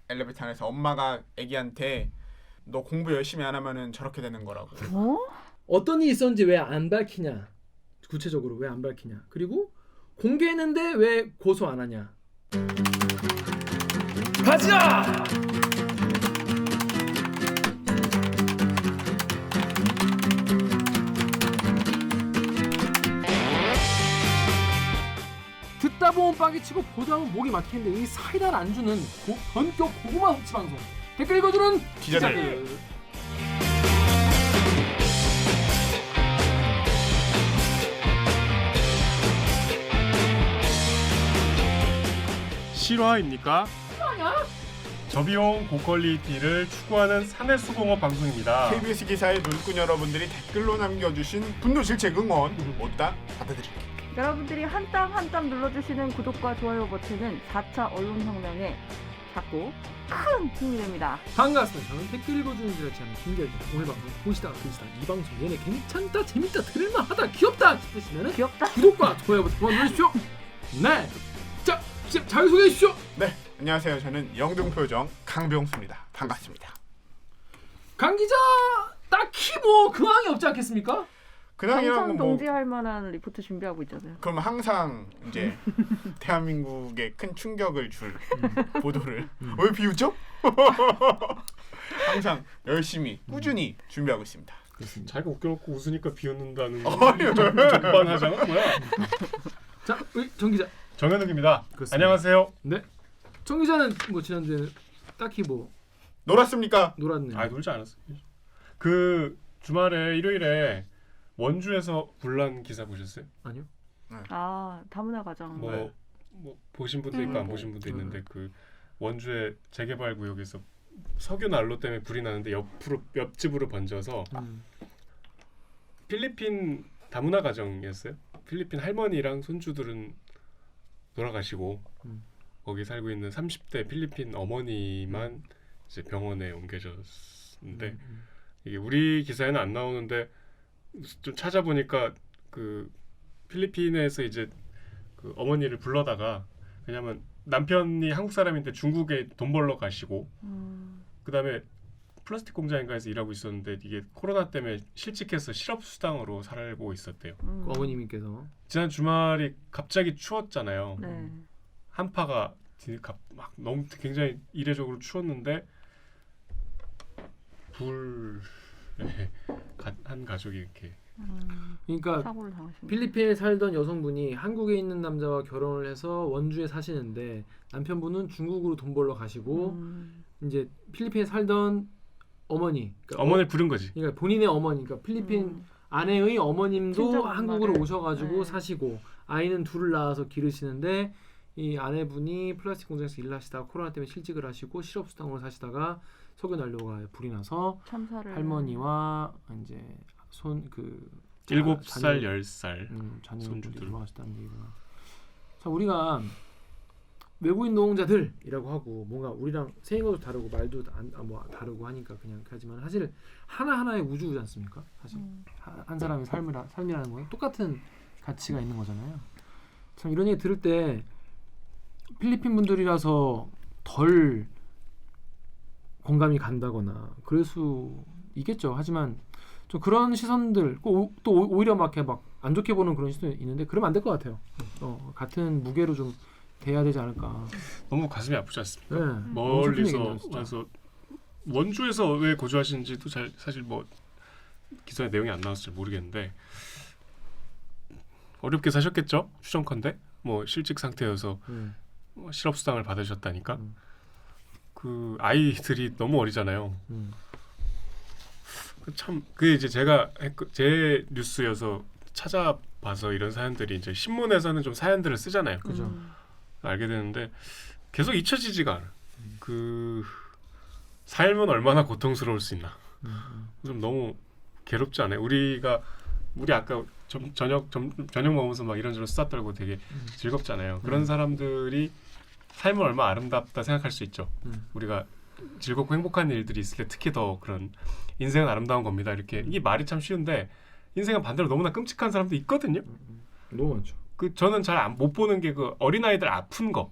엘리베이터 안에서 엄마가 애기한테 너 공부 열심히 안 하면은 저렇게 되는 거라고. 어떤 일이 있었는지 왜 안 밝히냐. 구체적으로 왜 안 밝히냐. 그리고 공개했는데 왜 고소 안 하냐. 가자! 듣다 보면 빠개치고 보다 보면 목이 막히는데 이 사이다를 안 주는 본격 고구마 섭취 방송. 댓글 읽어주는 기자들. 실화입니까? 실화냐? 저비용 고퀄리티를 추구하는 사내수공업 방송입니다. KBS 기사의 눈꾼 여러분들이 댓글로 남겨주신 분노 질책 응원 못다 받아드릴게요. 여러분들이 한 땀 한 땀 눌러주시는 구독과 좋아요 버튼은 4차 언론혁명에 작고 큰 힘이 됩니다. 반갑습니다. 저는 댓글 읽어주는 줄 알지 않은 김결준. 오늘 방송 보시다가 들으시다가 이 방송 얘네 괜찮다, 재밌다, 들을만하다, 귀엽다 싶으시면 귀엽다. 구독과 좋아요 버튼 눌러주십시오. 네. 자, 자기소개해 주십시오. 네, 안녕하세요. 저는 영등표정 강병수입니다. 반갑습니다. 강 기자 딱히 뭐 근황이 없지 않겠습니까? 근황이란 항상 건 뭐 동지할 만한 리포트 준비하고 있잖아요. 그럼 항상 이제 대한민국에 큰 충격을 줄 보도를 왜 비웃죠? 항상 열심히 꾸준히 준비하고 있습니다. 그렇습니다. 자기가 웃겨놓고 웃으니까 비웃는다는 아니요. 전반하잖아. 뭐야? 자, 정 기자. 정현욱입니다. 그렇습니다. 안녕하세요. 네. 정 기자는 뭐 지난주에 딱히 뭐 놀았습니까? 놀았네요. 아 놀지 않았어요. 그 주말에 일요일에 원주에서 분란 기사 보셨어요? 아니요. 아 다문화 가정. 뭐 보신 분도 있고 안 보신 분도 있는데 그 원주의 재개발 구역에서 석유 난로 때문에 불이 나는데 옆집으로 번져서 필리핀 다문화 가정이었어요. 필리핀 할머니랑 손주들은 돌아가시고 거기 살고 있는 30대 필리핀 어머니만 이제 병원에 옮겨졌는데 이게 우리 기사에는 안 나오는데 좀 찾아보니까 그 필리핀에서 이제 그 어머니를 불러다가 왜냐면 남편이 한국 사람인데 중국에 돈 벌러 가시고 그다음에 플라스틱 공장인가에서 일하고 있었는데 이게 코로나 때문에 실직해서 실업수당으로 살고 있었대요. 그 어머님께서 지난 주말이 갑자기 추웠잖아요. 네. 한파가 막 너무 굉장히 이례적으로 추웠는데 불에 한 가족이 이렇게 그러니까 사고를 당하신. 필리핀에 살던 여성분이 한국에 있는 남자와 결혼을 해서 원주에 사시는데 남편분은 중국으로 돈 벌러 가시고 이제 필리핀에 살던 어머니, 그러니까 어머니를 부른 거지. 그러니까 본인의 어머니, 그러니까 필리핀 아내의 어머님도 친정 한국으로 엄마를. 오셔가지고 네. 사시고 아이는 둘을 낳아서 기르시는데 이 아내분이 플라스틱 공장에서 일하시다가 코로나 때문에 실직을 하시고 실업수당으로 사시다가 석유 난로가 불이 나서 참사를. 할머니와 이제 손 그 7살, 10살 자녀들이 손주들. 돌아가셨다는 얘기구나. 자, 우리가 외국인 노동자들이라고 하고 뭔가 우리랑 생각도 다르고 말도 뭐 다르고 하니까 그냥 하지만 사실 하나하나의 우주지 않습니까? 사실 한 사람의 삶이라는 건 똑같은 가치가 있는 거잖아요. 참 이런 얘기 들을 때 필리핀 분들이라서 덜 공감이 간다거나 그럴 수 있겠죠. 하지만 좀 그런 시선들 또 오히려 막 안 좋게 보는 그런 시선이 있는데 그러면 안 될 것 같아요. 같은 무게로 좀 돼야 되지 않을까. 너무 가슴이 아프지 않습니까? 네. 멀리서 와서 원주에서 왜 거주하시는지도 사실 뭐 기사에 내용이 안 나와서 잘 모르겠는데 어렵게 사셨겠죠? 추정컨대 뭐 실직 상태여서 뭐 실업수당을 받으셨다니까 그 아이들이 너무 어리잖아요. 참 그게 이제 제가 제 뉴스여서 찾아봐서 이런 사연들이 이제 신문에서는 좀 사연들을 쓰잖아요. 그죠. 알게 되는데 계속 잊혀지지가 않아. 그 삶은 얼마나 고통스러울 수 있나. 좀 너무 괴롭지 않아요? 우리 아까 저녁 먹으면서 막 이런저런 수다 떨고 되게 즐겁잖아요. 그런 사람들이 삶은 얼마나 아름답다 생각할 수 있죠. 우리가 즐겁고 행복한 일들이 있을 때 특히 더 그런 인생은 아름다운 겁니다. 이렇게 이게 말이 참 쉬운데 인생은 반대로 너무나 끔찍한 사람도 있거든요. 너무 많죠. 그 저는 잘 못 보는 게 그 어린 아이들 아픈 거.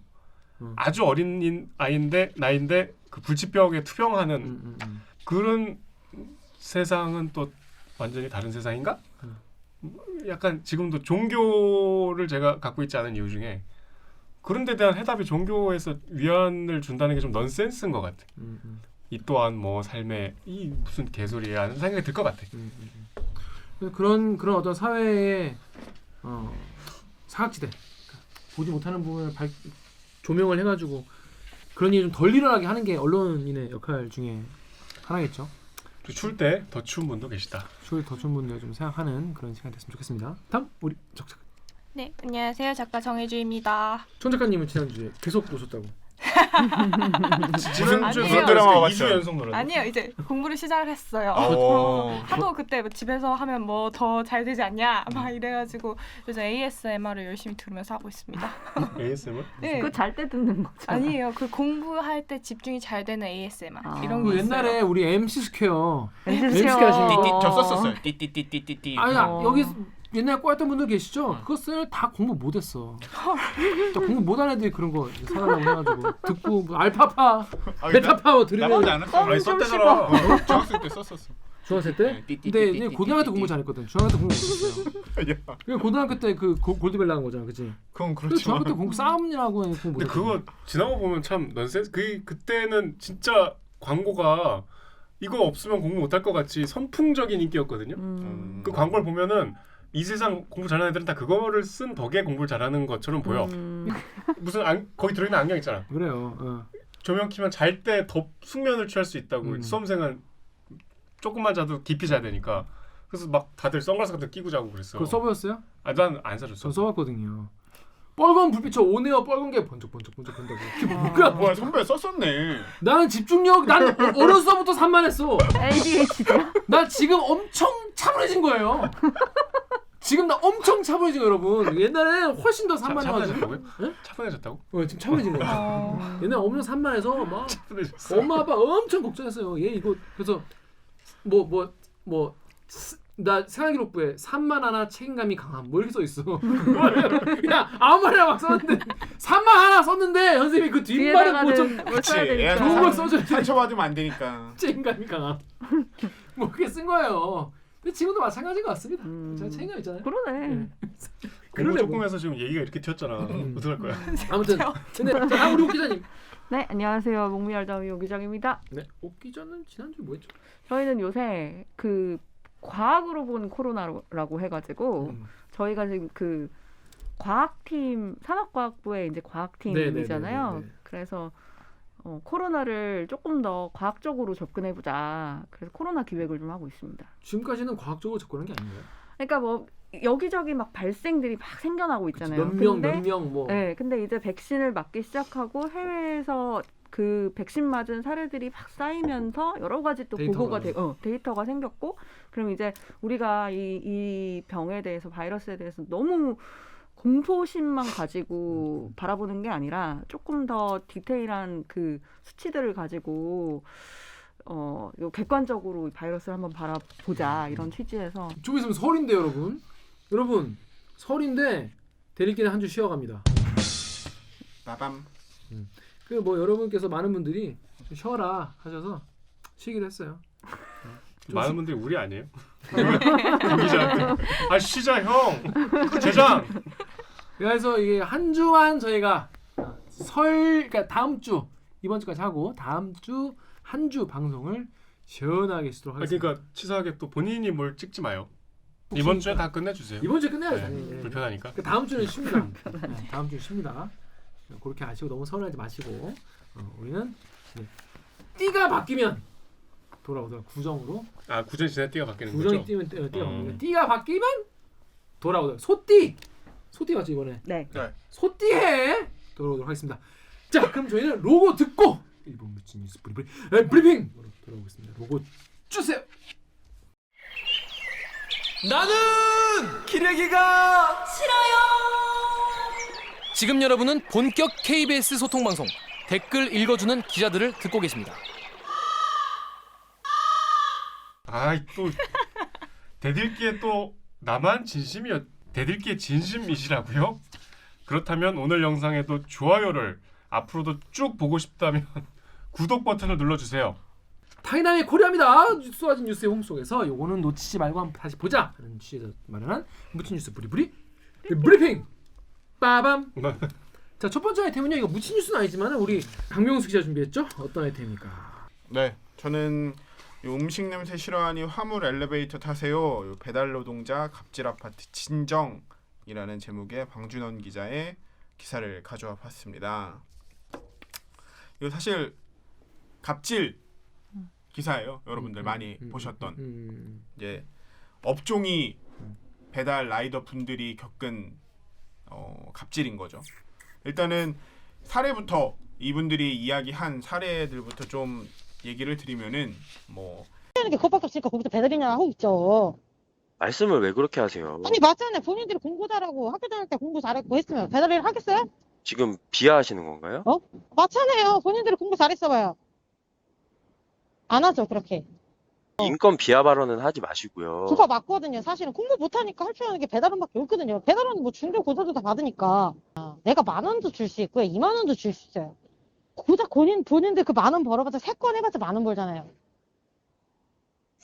아주 어린 나이인데 그 불치병에 투병하는 그런 세상은 또 완전히 다른 세상인가? 약간 지금도 종교를 제가 갖고 있지 않은 이유 중에 그런 데 대한 해답이 종교에서 위안을 준다는 게 좀 넌센스인 것 같아. 이 또한 뭐 삶에 이 무슨 개소리야 하는 생각이 들 것 같아. 그런 어떤 사회의 사각지대 보지 못하는 부분을 조명을 해가지고 그런 일이 좀 덜 일어나게 하는 게 언론인의 역할 중에 하나겠죠. 추울 때 더 추운 분도 계시다. 추울 더 추운 분들 좀 생각하는 그런 시간 됐으면 좋겠습니다. 다음 우리 정 작가. 네, 안녕하세요. 작가 정혜주입니다. 정 작가님은 지난주에 계속 오셨다고. 지난주에 아니에요. 드라마 2주 연속 놀았네. 아니요, 이제 공부를 시작을 했어요. 하도 그때 뭐 집에서 하면 뭐 더 잘 되지 않냐 막 이래가지고 요즘 ASMR을 열심히 들으면서 하고 있습니다. ASMR? 네. 그거 잘 때 듣는 거죠. 아니에요. 그 공부할 때 집중이 잘 되는 ASMR 이런 그 게 있어요. 옛날에 우리 MC 스퀘어 MC 하시는 띠띠 거. 저 썼었어요. 띠띠띠띠띠띠. 아니 어. 여기 옛날에 꼬였던 분들 계시죠? 그것을 다 공부 못했어. 다 공부 못한 애들이 그런 거 사달라고 해가지고 듣고 뭐 알파파, 베타파 뭐 나쁘지 들으면 않았어. 아니 좀 썼대더라. 중학생 때 썼었어. 중학생 때? 네, 띠띠띠띠띠. 근데 이제 고등학교 때 공부 잘했거든. 중학교 때 공부 못했어요. 야, 그냥 고등학교 때 그 골드벨 나간 거잖아, 그치? 그건 근데 그렇지만 중학교 때 공부 싸움이라고 공부 근데 못했어. 그거 지나고 보면 참 넌센스. 그때는 진짜 광고가 이거 없으면 공부 못할 것 같이 선풍적인 인기였거든요. 그 광고를 보면은 이 세상 공부 잘하는 애들은 다 그거를 쓴 덕에 공부를 잘하는 것처럼 보여. 무슨 거기 들어있는 안경 있잖아. 그래요. 조명 키면 잘 때 더 숙면을 취할 수 있다고. 음. 수험생은 조금만 자도 깊이 자야 되니까. 그래서 막 다들 선글라스 같은 거 끼고 자고 그랬어. 그거 써보셨어요? 난 안 사줬어. 전 써봤거든요. 빨간 불빛 저 오네어 빨간 게 번쩍번쩍 한다고. 그래 뭐야 선배 썼었네. 나는 집중력 난 어려서부터 산만했어. ADHD야? 나 지금 엄청 차분해진 거예요. 지금 나 엄청 차분해진 거 여러분. 옛날에 훨씬 더 산만해가지고. 차분해졌다고요? 네? 차분해졌다고? 지금 차분해진 거예요. 옛날에 엄청 산만해서 막 차분해졌어. 엄마 아빠 엄청 걱정했어요. 얘 이거 그래서 나 생활기록부에 산만 하나 책임감이 강함 뭐 이렇게 써 있어. 야 아무 말이나 막 썼는데 산만 하나 썼는데 선생님이 그 뒷말은 뭐좀 뭐 써야 되니까. 좋은 걸 써줘야지. 상처받으면 안 되니까. 책임감이 강함. 뭐 그렇게 쓴 거예요. 근데 지금도 마찬가지인 것 같습니다. 제가 책임감 있잖아요. 그러네. 네. 공부 그러네, 조금 뭐. 해서 지금 얘기가 이렇게 튀었잖아. 어떡할 거야? 아무튼 근데 자, 우리 옥 기자님. 네, 안녕하세요. 목미알다위 오기정입니다. 네, 옥 기자는 지난주 뭐 했죠? 저희는 요새 그 과학으로 본 코로나라고 해가지고 저희가 지금 그 과학팀 산업과학부의 이제 과학팀이잖아요. 네네네네. 그래서 코로나를 조금 더 과학적으로 접근해보자. 그래서 코로나 기획을 좀 하고 있습니다. 지금까지는 과학적으로 접근한 게 아닌가요? 그러니까 뭐 여기저기 막 발생들이 막 생겨나고 있잖아요. 몇 명 뭐. 네, 근데 이제 백신을 맞기 시작하고 해외에서 그 백신 맞은 사례들이 막 쌓이면서 여러 가지 또 데이터가. 보고가 데이터가 생겼고, 그럼 이제 우리가 이 병에 대해서 바이러스에 대해서 너무 공포심만 가지고 바라보는 게 아니라 조금 더 디테일한 그 수치들을 가지고 요 객관적으로 이 바이러스를 한번 바라보자 이런 취지에서. 좀 있으면 설인데 여러분 설인데 대리기는 한 주 쉬어갑니다. 나밤. 그 뭐 여러분께서 많은 분들이 좀 쉬어라 하셔서 쉬기로 했어요. 많은 분들이 우리 아니에요? 김 기자한테 아 쉬자 형. 그 제장. 그래서 이게 한 주만 저희가 그러니까 다음 주 이번 주까지 하고 다음 주 한 주 방송을 시원하게 쓰도록 하겠습니다. 그러니까 치사하게 또 본인이 뭘 찍지 마요. 이번 주에 다 끝내주세요. 이번 주에 끝내야죠. 네, 당연히. 예. 불편하니까. 그 다음 주는 쉽니다. 네, 다음 주는 쉽니다. 그렇게 아시고 너무 서운하지 마시고 우리는 띠가 바뀌면 돌아오도록 구정으로 아 구전 지날 띠가 바뀌는 구정이 거죠? 뛰면 띠가 바뀌면 띠가 바뀌면 돌아오도록 소띠 맞죠 이번에? 네. 소띠해 돌아오도록 하겠습니다. 자 그럼 저희는 로고 듣고 일본 미친 뉴스 브리핑으로 돌아오겠습니다. 로고 주세요. 나는 기레기가 싫어요. 지금 여러분은 본격 KBS 소통 방송 댓글 읽어주는 기자들을 듣고 계십니다. 아이 또 대들기에 또 나만 대들기에 진심이시라고요? 그렇다면 오늘 영상에도 좋아요를 앞으로도 쭉 보고 싶다면 구독 버튼을 눌러주세요. 타이나의 코리아입니다. 쏟아진 뉴스의 홍 속에서 요거는 놓치지 말고 한번 다시 보자 하는 취지에서 마련한 묻힌 뉴스 브리브리 브리핑 빠밤. 자, 첫 번째 아이템은요. 이거 묻힌 뉴스는 아니지만 우리 강명수 기자 준비했죠? 어떤 아이템입니까? 네, 저는 요 음식 냄새 싫어하니 화물 엘리베이터 타세요. 요 배달 노동자 갑질 아파트 진정이라는 제목의 방준원 기자의 기사를 가져와 봤습니다. 이거 사실 갑질 기사예요. 여러분들 많이 보셨던 이제 업종이 배달 라이더 분들이 겪은 갑질인 거죠. 일단은 사례부터 이분들이 이야기한 사례들부터 좀 얘기를 드리면은 뭐 하는 게 그것밖에 없으니까 거기서 배달이나 하고 있죠. 말씀을 왜 그렇게 하세요? 아니 맞잖아요. 본인들이 공부 잘하고 학교 다닐 때 공부 잘했고 했으면 배달일 하겠어요? 지금 비하하시는 건가요? 맞잖아요. 본인들이 공부 잘했어봐요. 안 하죠 그렇게. 인권 비하 발언은 하지 마시고요. 그거 맞거든요. 사실은 공부 못하니까 할 줄 아는 게 배달원밖에 없거든요. 배달원은 뭐 중도 고사도 다 받으니까 내가 10,000원도 줄 수 있고요. 20,000원도 줄 수 있어요. 고작 본인들 그 10,000원 벌어봤자 3건 해봤자 10,000원 벌잖아요.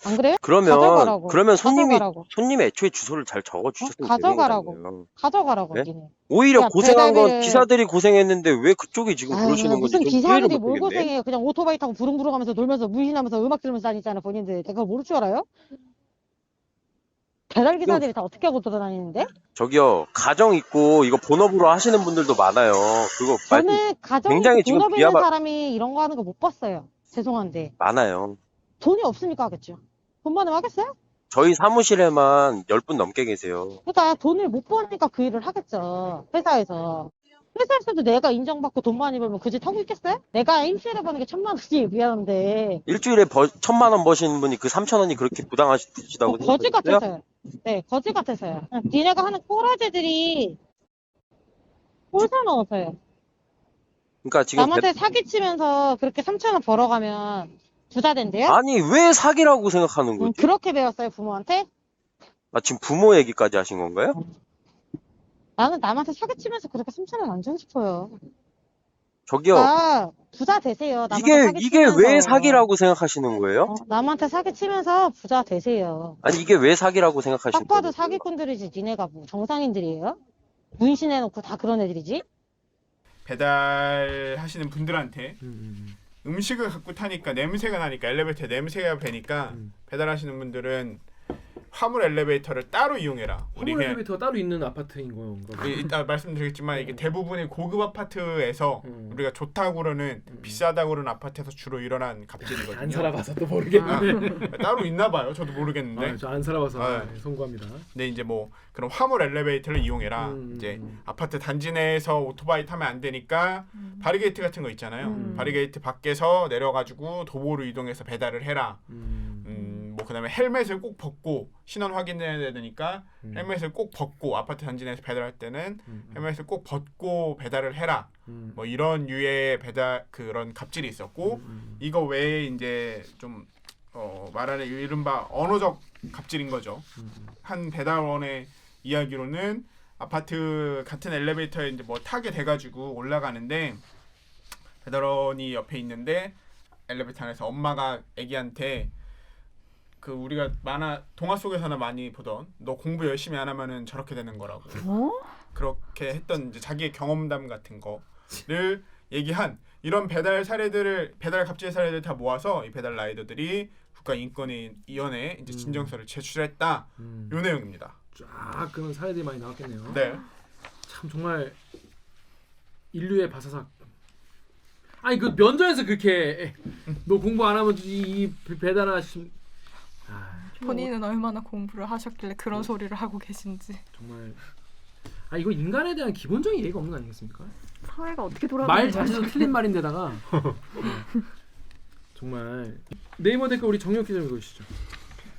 안 그래요? 가져가라고. 그러면 가져가라고. 손님의 애초에 주소를 잘 적어 주셨으면 가져가라고. 되는 거잖아요. 가져가라고. 네? 니네. 오히려 야, 고생한 건 배달비를- 기사들이 고생했는데 왜 그쪽이 지금 그러시는 건지 무슨 좀 이해를 기사들이 못 뭘 하겠네. 고생해요. 그냥 오토바이 타고 부릉부릉 하면서 놀면서 무신하면서 음악 들으면서 다니잖아 본인들. 내가 모를 줄 알아요? 배달 기사들이 다 어떻게 하고 돌아다니는데? 저기요, 가정 있고 이거 본업으로 하시는 분들도 많아요. 그거 말씀 저는 가정이 굉장히 지금 본업 있는 비하발- 사람이 이런 거 하는 거 못 봤어요. 죄송한데. 많아요. 돈이 없으니까 하겠죠. 돈 많으면 하겠어요? 저희 사무실에만 10분 넘게 계세요. 그러니까 돈을 못 버니까 그 일을 하겠죠. 회사에서. 회사에서도 내가 인정받고 돈 많이 벌면 그 짓 하고 있겠어요? 내가 일주일에 버는 게 1,000,000원이 미안한데. 일주일에 1,000만 원 버시는 분이 그 3,000원이 그렇게 부당하시다고 거지 생각하세요? 같아서요. 네, 거지 같아서요. 니네가 하는 꼬라지들이 꼴사 넣어서요. 그러니까 지금 남한테 사기치면서 그렇게 3,000원 벌어가면 부자 된대요? 아니 왜 사기라고 생각하는 거지? 그렇게 배웠어요, 부모한테? 아, 지금 부모 얘기까지 하신 건가요? 나는 남한테 사기치면서 그렇게 3,000원 안 주고 싶어요. 저기요, 부자 되세요. 남한테 이게 사기치면서. 왜 사기라고 생각하시는 거예요? 남한테 사기치면서 부자 되세요. 아니 이게 왜 사기라고 생각하시는 딱 봐도 거예요? 사기꾼들이지. 니네가 뭐 정상인들이에요? 문신해놓고 다 그런 애들이지? 배달하시는 분들한테 음식을 갖고 타니까 냄새가 나니까 엘리베이터에 냄새가 배니까 배달하시는 분들은 화물 엘리베이터를 따로 이용해라. 우리 화물 그냥 엘리베이터가 따로 있는 아파트인 건가? 이따 말씀드리겠지만 이게 대부분의 고급 아파트에서 우리가 좋다고 그러는 비싸다고 그러는 아파트에서 주로 일어난 갑질이거든요. 안 살아봐서 또 모르겠는데. 따로 있나 봐요. 저도 모르겠는데. 저 안 살아봐서 네. 송구합니다. 근데 이제 뭐 그런 화물 엘리베이터를 이용해라. 이제 아파트 단지 내에서 오토바이 타면 안 되니까 바리게이트 같은 거 있잖아요. 바리게이트 밖에서 내려가지고 도보로 이동해서 배달을 해라. 뭐 그다음에 헬멧을 꼭 벗고 신원 확인해야 되니까 헬멧을 꼭 벗고 아파트 단지 내에서 배달할 때는 헬멧을 꼭 벗고 배달을 해라. 뭐 이런 유의 배달 그런 갑질이 있었고 이거 외에 이제 좀 말하는 이른바 언어적 갑질인 거죠. 한 배달원의 이야기로는 아파트 같은 엘리베이터에 이제 뭐 타게 돼가지고 올라가는데 배달원이 옆에 있는데 엘리베이터 안에서 엄마가 애기한테 그 우리가 동화 속에서나 많이 보던 너 공부 열심히 안 하면은 저렇게 되는 거라고 그렇게 했던 이제 자기의 경험담 같은 거를 얘기한 이런 배달 갑질 사례들 다 모아서 이 배달 라이더들이 국가인권위원회에 이제 진정서를 제출했다. 요 내용입니다. 쫙 그런 사례들이 많이 나왔겠네요. 네. 참 정말 인류의 바사삭. 아니 그 면전에서 그렇게 너 공부 안 하면 이 배달하신 본인은 얼마나 공부를 하셨길래 그런 소리를 하고 계신지. 정말 이거 인간에 대한 기본적인 예의가 없는 거 아니겠습니까? 사회가 어떻게 돌아가는 말 거야? 자체도 틀린 말인데다가 정말 네이버 댓글 우리 정혁 기자 읽어주시죠.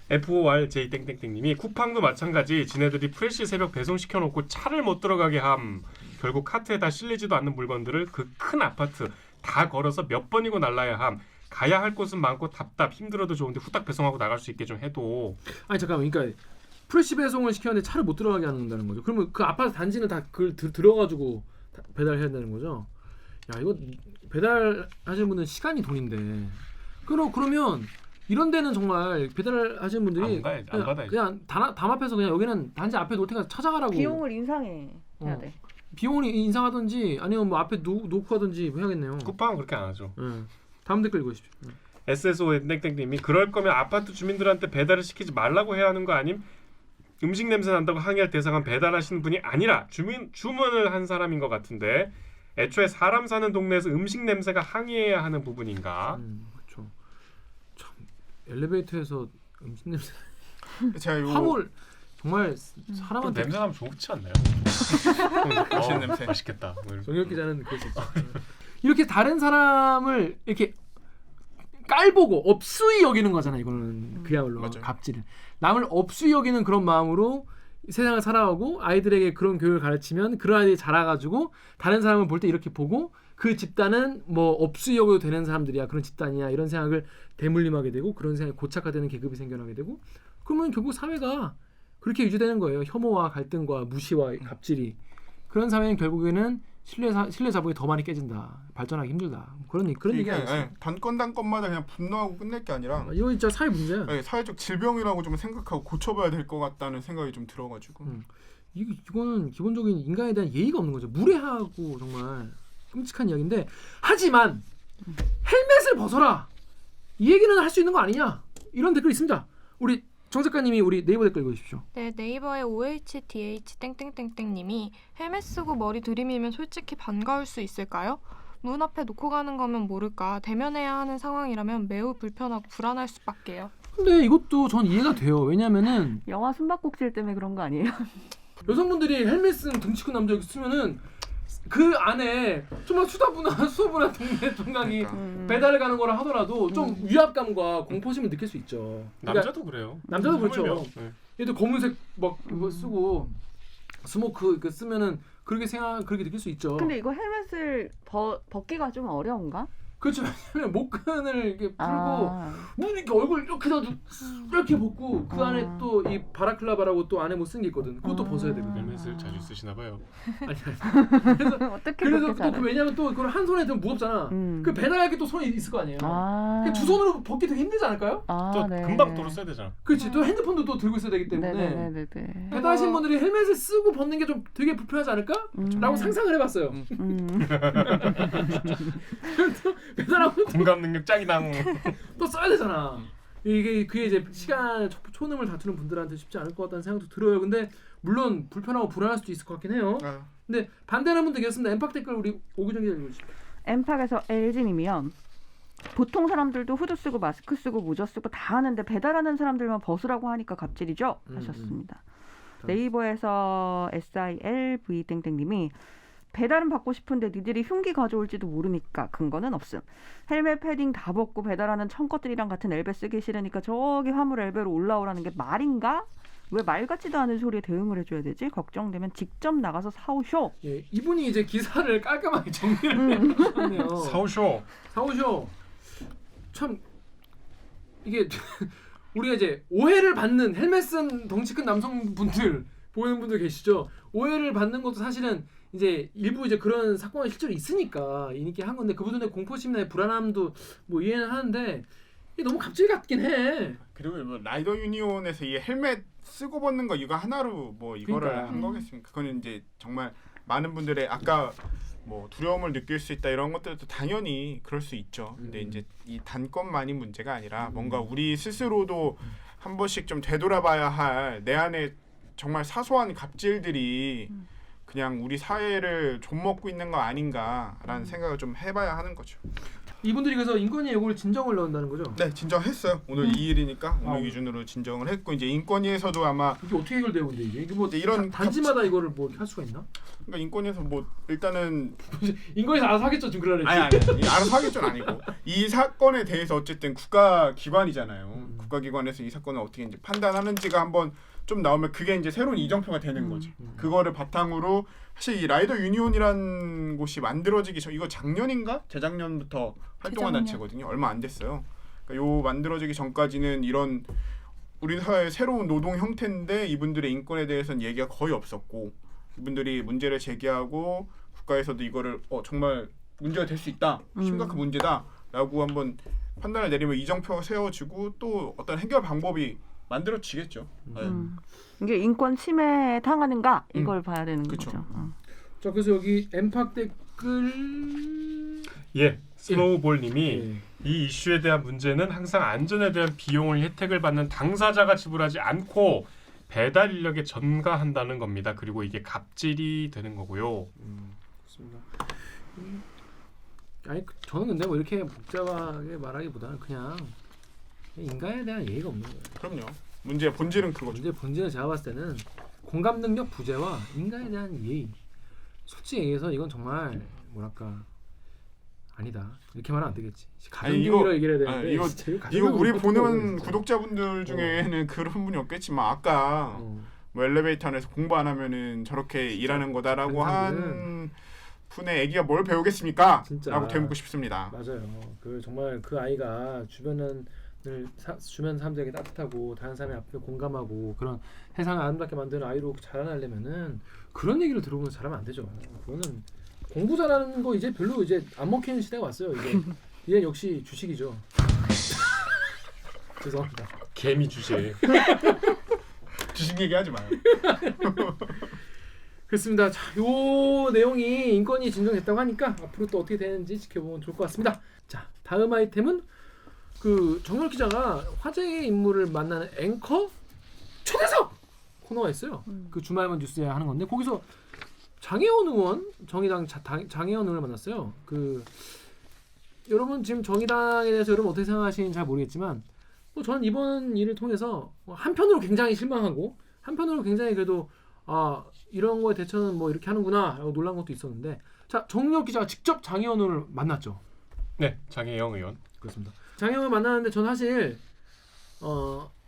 FORJ 땡땡땡님이 쿠팡도 마찬가지. 지네들이 프레시 새벽 배송시켜놓고 차를 못 들어가게 함. 결국 카트에 다 실리지도 않는 물건들을 그 큰 아파트 다 걸어서 몇 번이고 날라야 함. 가야 할 곳은 많고 답답 힘들어도 좋은데 후딱 배송하고 나갈 수 있게 좀 해도. 아니 잠깐만, 그러니까 프레시 배송을 시켰는데 차를 못 들어가게 한다는 거죠. 그러면 그 아파트 단지는 다 그걸 들어가지고 배달해야 되는 거죠. 야 이거 배달하시는 분은 시간이 돈인데 그러면 이런 데는 정말 배달하시는 분들이 안 받아야지. 그냥 담 앞에서 그냥 여기는 단지 앞에 놓을 테니까 찾아가라고 비용을 인상해야 돼. 비용을 인상하든지 아니면 뭐 앞에 놓고 하든지 뭐 해야겠네요. 쿠팡은 그렇게 안 하죠. 다음 댓글 읽으십시오. SSO 땡땡님이 그럴 거면 아파트 주민들한테 배달을 시키지 말라고 해야 하는 거 아님? 음식 냄새 난다고 항의할 대상은 배달하시는 분이 아니라 주문을 한 사람인 것 같은데 애초에 사람 사는 동네에서 음식 냄새가 항의해야 하는 부분인가? 그렇죠. 참 엘리베이터에서 음식 냄새. 제가 요 화물 정말 사람한테 냄새 나면 좋지 않나요? 맛있는 냄새. 맛있겠다. 정혁 기자는 그럴 수 있죠. 이렇게 다른 사람을 이렇게 깔보고 업수이 여기는 거잖아. 이거는 그야말로 맞아요. 갑질은. 남을 업수이 여기는 그런 마음으로 세상을 살아가고 아이들에게 그런 교육을 가르치면 그런 아이들이 자라가지고 다른 사람을 볼 때 이렇게 보고 그 집단은 뭐 업수이 여겨도 되는 사람들이야. 그런 집단이야. 이런 생각을 대물림하게 되고 그런 생각이 고착화되는 계급이 생겨나게 되고 그러면 결국 사회가 그렇게 유지되는 거예요. 혐오와 갈등과 무시와 갑질이. 그런 사회는 결국에는 신뢰 자본이 더 많이 깨진다. 발전하기 힘들다. 그런 얘기 아니었어요. 단건마다 그냥 분노하고 끝낼 게 아니라 이거 진짜 사회 문제야. 사회적 질병이라고 좀 생각하고 고쳐봐야 될 것 같다는 생각이 좀 들어가지고 이거는 기본적인 인간에 대한 예의가 없는 거죠. 무례하고 정말 끔찍한 이야기인데 하지만 헬멧을 벗어라. 이 얘기는 할 수 있는 거 아니냐. 이런 댓글이 있습니다. 우리 정 작가님이 우리 네이버 댓글 읽어주십시오. 네, 네이버의 OHDH 땡땡땡땡님이 헬멧 쓰고 머리 들이밀면 솔직히 반가울 수 있을까요? 문 앞에 놓고 가는 거면 모를까 대면해야 하는 상황이라면 매우 불편하고 불안할 수밖에요. 근데 이것도 전 이해가 돼요. 왜냐면은 영화 숨바꼭질 때문에 그런 거 아니에요? 여성분들이 헬멧 쓴 덩치 큰 남자 쓰면은 그 안에 정말 수더분한 동네 총각이 배달을 가는 거라 하더라도 좀 위압감과 공포심을 느낄 수 있죠. 그러니까 남자도 그래요. 남자도 그렇죠. 네. 얘도 검은색 막 이거 쓰고 스모크 이거 쓰면은 그렇게 느낄 수 있죠. 근데 이거 헬멧을 벗기가 좀 어려운가? 그렇죠. 왜냐면 목끈을 이렇게 풀고 문 이렇게 얼굴 이렇게 벗고 그 안에 또 이 바라클라바라고 또 안에 뭐 쓴 게 있거든. 그것도 벗어야 되거든. 헬멧을 자주 쓰시나 봐요. 아니. 그래서 또 왜냐면 또 그걸 한 손에 좀 무겁잖아. 그 배달할 게 또 손이 있을 거 아니에요. 두 손으로 벗기 되게 힘들지 않을까요? 또 금방 도로 써야 되잖아. 그렇지. 또 핸드폰도 또 들고 있어야 되기 때문에 네네네네. 배달하시는 분들이 헬멧을 쓰고 벗는 게 좀 되게 불편하지 않을까? 라고 상상을 해봤어요. 배달하고 공감 능력 짱이다. 또 써야 되잖아. 그게 이제 시간 초능을 다투는 분들한테 쉽지 않을 것 같다는 생각도 들어요. 근데 물론 불편하고 불안할 수도 있을 것 같긴 해요. 근데 반대하는 분도 계셨습니다. 엠팍 댓글 우리 오규정 기자 읽어주시죠. 엠팍에서 LG님이면 보통 사람들도 후드 쓰고 마스크 쓰고 모자 쓰고 다 하는데 배달하는 사람들만 벗으라고 하니까 갑질이죠? 하셨습니다. 네이버에서 SILV 땡땡님이 배달은 받고 싶은데 니들이 흉기 가져올지도 모르니까 근거는 없음. 헬멧 패딩 다 벗고 배달하는 청것들이랑 같은 엘베 쓰기 싫으니까 저기 화물 엘베로 올라오라는 게 말인가? 왜 말 같지도 않은 소리에 대응을 해줘야 되지? 걱정되면 직접 나가서 사오쇼. 예, 이분이 이제 기사를 깔끔하게 정리를 해주셨네요. 사오쇼. 참 이게 우리가 이제 오해를 받는 헬멧 쓴 덩치 큰 남성분들 보이는 분들 계시죠? 오해를 받는 것도 사실은 이제 일부 이제 그런 사건이 실제로 있으니까 이렇게 한 건데 그분들의 공포심이나 불안함도 뭐 이해는 하는데 이게 너무 갑질 같긴 해. 그리고 뭐 라이더 유니온에서 이 헬멧 쓰고 벗는 거 이거 하나로 뭐 이거를 그러니까. 한 거겠습니까? 그거는 이제 정말 많은 분들의 아까 뭐 두려움을 느낄 수 있다 이런 것들도 당연히 그럴 수 있죠. 근데 이제 이 단건만이 문제가 아니라 뭔가 우리 스스로도 한 번씩 좀 되돌아봐야 할 내 안에 정말 사소한 갑질들이 그냥 우리 사회를 좀먹고 있는 거 아닌가라는 생각을 좀 해봐야 하는 거죠. 이분들이 그래서 인권위 요구를 진정을 넣는다는 거죠? 네, 진정했어요. 오늘 2일이니까 오늘 기준으로 진정을 했고 이제 인권위에서도 아마 이게 어떻게 해결돼요, 근데 이게 뭐 이런 단지마다 이거를 뭐 할 수가 있나? 그러니까 인권위에서 뭐 일단은 인권위에서 알아서 하겠죠, 지금 그러는지. 아니 알아서 하겠죠는 아니고 이 사건에 대해서 어쨌든 국가기관이잖아요. 국가기관에서 이 사건을 어떻게 이제 판단하는지가 한번 좀 나오면 그게 이제 새로운 이정표가 되는 거지. 그거를 바탕으로 사실 이 라이더 유니온이란 곳이 만들어지기 전 이거 작년인가 재작년부터 활동한 단체거든요. 얼마 안 됐어요. 그러니까 요 만들어지기 전까지는 이런 우리 사회의 새로운 노동 형태인데 이분들의 인권에 대해서는 얘기가 거의 없었고 이분들이 문제를 제기하고 국가에서도 이거를 정말 문제가 될 수 있다. 심각한 문제다라고 한번 판단을 내리면 이정표가 세워지고 또 어떤 해결 방법이 만들어지겠죠. 이게 인권 침해에 당하는가 이걸 봐야 되는 그쵸. 거죠. 자, 그래서 여기 엠팍 댓글 예, 스노우볼님이 예. 이 이슈에 대한 문제는 항상 안전에 대한 비용을 혜택을 받는 당사자가 지불하지 않고 배달 인력에 전가한다는 겁니다. 그리고 이게 갑질이 되는 거고요. 그렇습니다. 아니 저는 근데 뭐 이렇게 복잡하게 말하기보다는 그냥 인간에 대한 예의가 없는 거예요. 그럼요. 문제의 본질은 그거죠. 문제 본질은 제가 봤을 때는 공감 능력 부재와 인간에 대한 예의. 솔직히 얘기해서 이건 정말 뭐랄까 아니다 이렇게 말하면 안 되겠지. 가정교육이라 얘기를 해야 되는데 이거 진짜 이거 우리 가정교육 보는 진짜. 구독자분들 중에는 그런 분이 없겠지만 아까 뭐 엘리베이터 안에서 공부 안 하면은 저렇게 일하는 거다라고 한 분의 애기가 뭘 배우겠습니까? 진짜. 라고 되묻고 싶습니다. 맞아요. 그 정말 그 아이가 주변 사람들에게 따뜻하고 다른 사람의 앞에 공감하고 그런 세상을 아름답게 만드는 아이로 자라나려면은 그런 얘기를 들어보면서 잘하면 안 되죠. 그거는 공부 잘하는 거 이제 별로 이제 안 먹히는 시대가 왔어요. 이제 역시 주식이죠. 죄송합니다. 개미 주제. 주식 얘기하지 마요. 그렇습니다. 자, 요 내용이 인권이 진정됐다고 하니까 앞으로 또 어떻게 되는지 지켜보면 좋을 것 같습니다. 자, 다음 아이템은 그 정열 기자가 화제의 인물을 만나는 앵커 초대석 코너가 있어요. 그 주말만 뉴스에 하는 건데 거기서 장혜원 의원 정의당 장혜원 의원을 만났어요. 그 여러분 지금 정의당에 대해서 여러분 어떻게 생각하시는지 잘 모르겠지만 뭐 저는 이번 일을 통해서 한편으로 굉장히 실망하고 한편으로 굉장히 그래도 아 이런 거에 대처는 뭐 이렇게 하는구나 라고 놀란 것도 있었는데 자 정력 기자가 직접 장혜원 의원을 만났죠. 네, 장혜영 의원. 그렇습니다. 장혜원을 만났는데 전 사실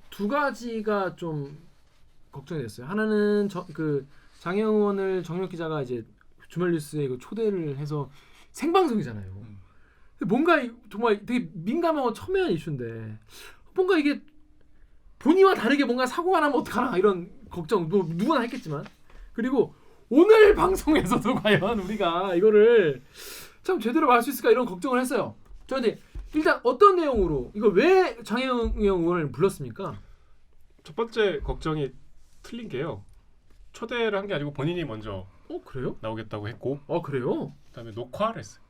두 가지가 좀 걱정이 됐어요. 하나는 그 장혜영 의원을 정력 기자가 이제 주말 뉴스에 초대를 해서 생방송이잖아요. 뭔가 정말 되게 민감하고 첨예한 이슈인데 뭔가 이게 본의와 다르게 뭔가 사고가 나면 어떡하나 이런 걱정 뭐 누구나 했겠지만 그리고 오늘 방송에서도 과연 우리가 이거를 참 제대로 말할 수 있을까 이런 걱정을 했어요. 저한테 일단 어떤 내용으로 이걸 왜 장혜영 의원을 불렀습니까? 첫 번째 걱정이 틀린 게요. 초대를 한 게 아니고 본인이 먼저 그래요? 나오겠다고 했고 그래요? 그다음에 녹화를 했어요.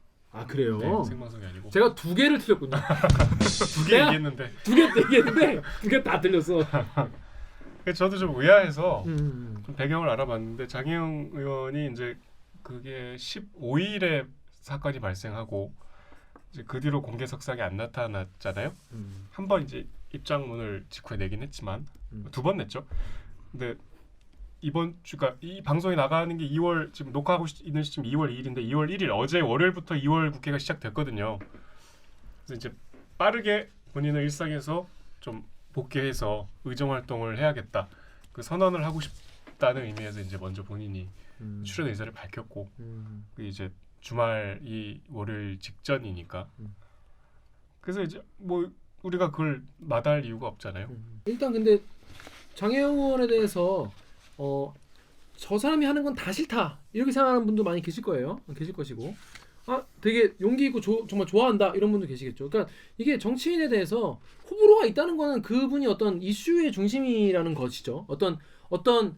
그래요? 네, 생방송이 아니고. 제가 두 개를 틀렸군요. 두 개 얘기했는데. 두 개 얘기했는데 두 개 다 틀렸어. 저도 좀 의아해서 좀 배경을 알아봤는데 장혜영 의원이 이제 그게 15일에 사건이 발생하고 이제 그 뒤로 공개석상에 안 나타났잖아요. 한 번 이제 입장문을 직후에 내긴 했지만 두 번 냈죠. 근데 이번 주가 이 방송이 나가는 게 2월 지금 녹화하고 있는 시점 2월 2일인데 2월 1일 어제 월요일부터 2월 국회가 시작됐거든요. 그래서 이제 빠르게 본인의 일상에서 좀 복귀해서 의정 활동을 해야겠다. 그 선언을 하고 싶다는 의미에서 이제 먼저 본인이 출연 의사를 밝혔고 그 이제 주말 이 월요일 직전이니까. 그래서 이제 뭐 우리가 그걸 마다할 이유가 없잖아요. 일단 근데 장혜영 의원에 대해서 저 사람이 하는 건 다 싫다 이렇게 생각하는 분도 많이 계실 거예요. 계실 것이고 되게 용기 있고 정말 좋아한다 이런 분도 계시겠죠. 그러니까 이게 정치인에 대해서 호불호가 있다는 거는 그분이 어떤 이슈의 중심이라는 것이죠. 어떤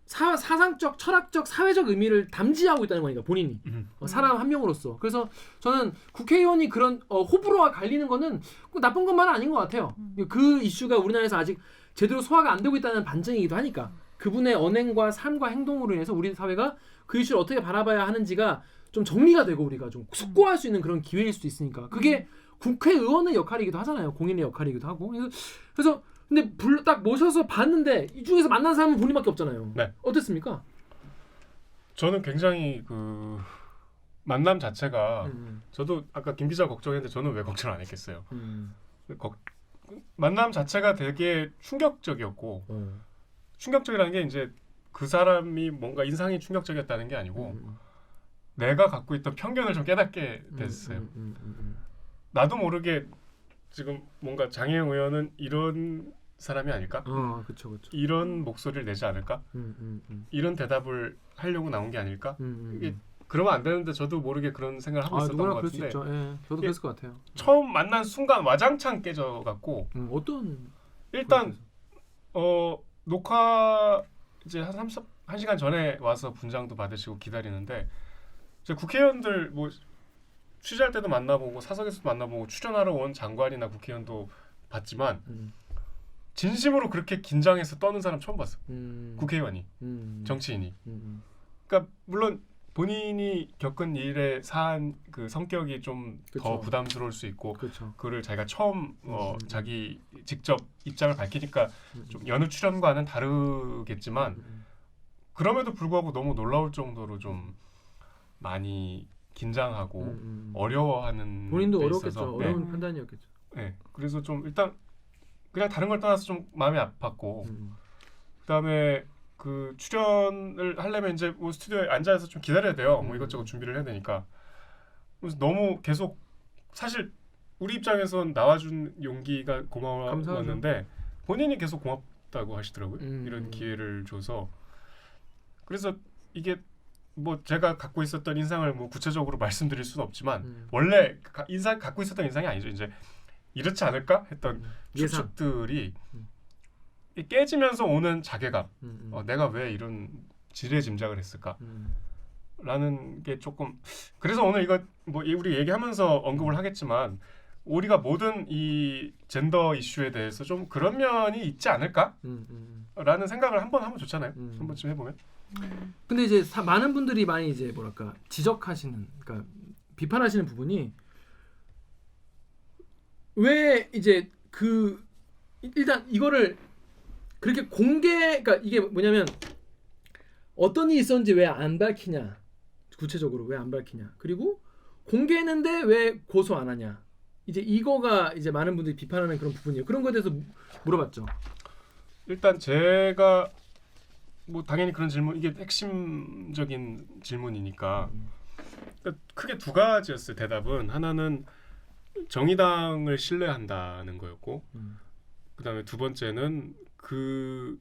사상적, 철학적, 사회적 의미를 담지하고 있다는 거니까 본인이 사람 한 명으로서. 그래서 저는 국회의원이 그런 호불호가 갈리는 거는 나쁜 것만은 아닌 것 같아요. 그 이슈가 우리나라에서 아직 제대로 소화가 안 되고 있다는 반증이기도 하니까 그분의 언행과 삶과 행동으로 인해서 우리 사회가 그 이슈를 어떻게 바라봐야 하는지가 좀 정리가 되고 우리가 좀 숙고할 수 있는 그런 기회일 수도 있으니까 그게 국회의원의 역할이기도 하잖아요. 공인의 역할이기도 하고. 그래서 근데 딱 모셔서 봤는데 이 중에서 만난 사람은 본인밖에 없잖아요. 네. 어땠습니까? 저는 굉장히 그 만남 자체가 저도 아까 김 기자 걱정했는데 저는 왜 걱정을 안 했겠어요. 만남 자체가 되게 충격적이었고 충격적이라는 게 이제 그 사람이 뭔가 인상이 충격적이었다는 게 아니고 내가 갖고 있던 편견을 좀 깨닫게 됐어요. 나도 모르게 지금 뭔가 장혜영 의원은 이런 사람이 아닐까? 그렇죠. 이런 목소리를 내지 않을까? 이런 대답을 하려고 나온 게 아닐까? 이게 그러면 안 되는데 저도 모르게 그런 생각을 하고 있었던 누구나 것 그럴 수 같은데 있죠. 예, 저도 그랬을 것 같아요. 처음 만난 순간 와장창 깨져갖고 어떤 일단 녹화 이제 한 1시간 전에 와서 분장도 받으시고 기다리는데 이제 국회의원들 뭐 취재할 때도 만나보고 사석에서도 만나보고 출연하러 온 장관이나 국회의원도 봤지만 진심으로 그렇게 긴장해서 떠는 사람 처음 봤어. 국회의원이 정치인이. 그러니까 물론 본인이 겪은 일에 사한 그 성격이 좀 더 그쵸. 부담스러울 수 있고 그렇죠. 그를 자기가 처음 자기 직접 입장을 밝히니까 좀 여느 출연과는 다르겠지만 그럼에도 불구하고 너무 놀라울 정도로 좀 많이 긴장하고 어려워하는 본인도 데 어렵겠죠. 있어서, 어려운 판단이었겠죠. 네. 그래서 좀 일단 그냥 다른 걸 떠나서 좀 마음이 아팠고 그다음에 그 출연을 하려면 이제 뭐 스튜디오에 앉아서 좀 기다려야 돼요. 뭐 이것저것 준비를 해야 되니까. 그래서 너무 계속 사실 우리 입장에선 나와준 용기가 고마웠는데 본인이 계속 고맙다고 하시더라고요. 이런 기회를 줘서. 그래서 이게 뭐 제가 갖고 있었던 인상을 뭐 구체적으로 말씀드릴 수는 없지만 원래 갖고 있었던 인상이 아니죠. 이제 이렇지 않을까 했던 추측들이 깨지면서 오는 자괴감. 내가 왜 이런 지레짐작을 했을까? 라는 게 조금 그래서 오늘 이거 뭐 우리 얘기하면서 언급을 하겠지만 우리가 모든 이 젠더 이슈에 대해서 좀 그런 면이 있지 않을까? 라는 생각을 한번 하면 좋잖아요. 한 번쯤 해보면. 근데 이제 많은 분들이 많이 이제 뭐랄까 지적하시는, 그러니까 비판하시는 부분이 왜 이제 그 일단 이거를 그렇게 그러니까 이게 뭐냐면 어떤 일이 있었는지 왜 안 밝히냐, 구체적으로 왜 안 밝히냐, 그리고 공개했는데 왜 고소 안 하냐, 이제 이거가 이제 많은 분들이 비판하는 그런 부분이에요. 그런 거에 대해서 물어봤죠. 일단 제가 뭐 당연히 그런 질문, 이게 핵심적인 질문이니까 그러니까 크게 두 가지였어요. 대답은 하나는 정의당을 신뢰한다는 거였고 그다음에 두 번째는 그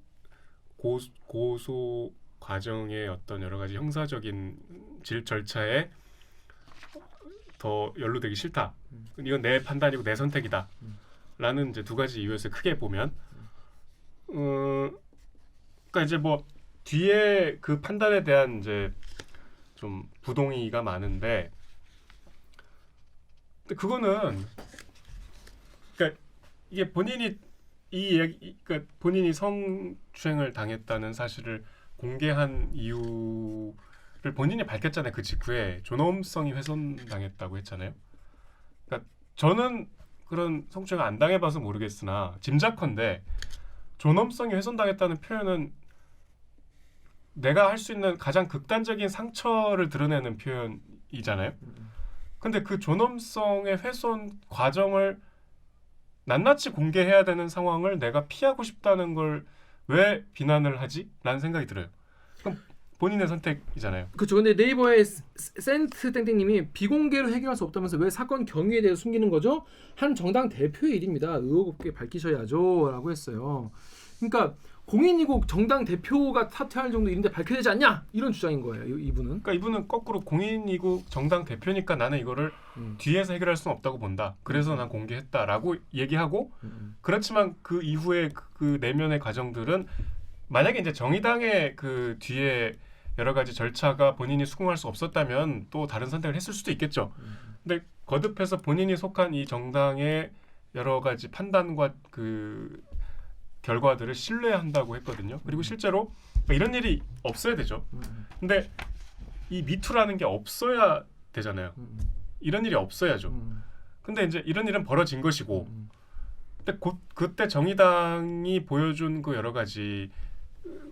고소 과정의 어떤 여러 가지 형사적인 절차에 더 연루되기 싫다. 이건 내 판단이고 내 선택이다. 라는 이제 두 가지 이유에서 크게 보면 그러니까 이제 뭐 뒤에 그 판단에 대한 이제 좀 부동의가 많은데 근데 그거는 그러니까 이게 본인이 그러니까 본인이 성추행을 당했다는 사실을 공개한 이유를 본인이 밝혔잖아요. 그 직후에 존엄성이 훼손당했다고 했잖아요. 그러니까 저는 그런 성추행을 안 당해봐서 모르겠으나 짐작컨대 존엄성이 훼손당했다는 표현은 내가 할 수 있는 가장 극단적인 상처를 드러내는 표현이잖아요. 근데 그 존엄성의 훼손 과정을 낱낱이 공개해야 되는 상황을 내가 피하고 싶다는 걸 왜 비난을 하지? 라는 생각이 들어요. 그럼 본인의 선택이잖아요. 그렇죠. 근데 네이버의 센트 땡땡님이 비공개로 해결할 수 없다면서 왜 사건 경위에 대해 숨기는 거죠? 한 정당 대표의 일입니다. 의혹 없게 밝히셔야죠.라고 했어요. 그러니까 공인이고 정당 대표가 사퇴할 정도 일인데 밝혀야 되지 않냐? 이런 주장인 거예요. 이분은. 그러니까 이분은 거꾸로 공인이고 정당 대표니까 나는 이거를 뒤에서 해결할 수는 없다고 본다. 그래서 난 공개했다라고 얘기하고 그렇지만 그 이후에 그 내면의 과정들은 만약에 이제 정의당의 그 뒤에 여러 가지 절차가 본인이 수긍할 수 없었다면 또 다른 선택을 했을 수도 있겠죠. 근데 거듭해서 본인이 속한 이 정당의 여러 가지 판단과 그 결과들을 신뢰한다고 했거든요. 그리고 실제로 이런 일이 없어야 되죠. 근데 이 미투라는 게 없어야 되잖아요. 이런 일이 없어야죠. 근데 이제 이런 일은 벌어진 것이고 근데 그때 정의당이 보여준 그 여러 가지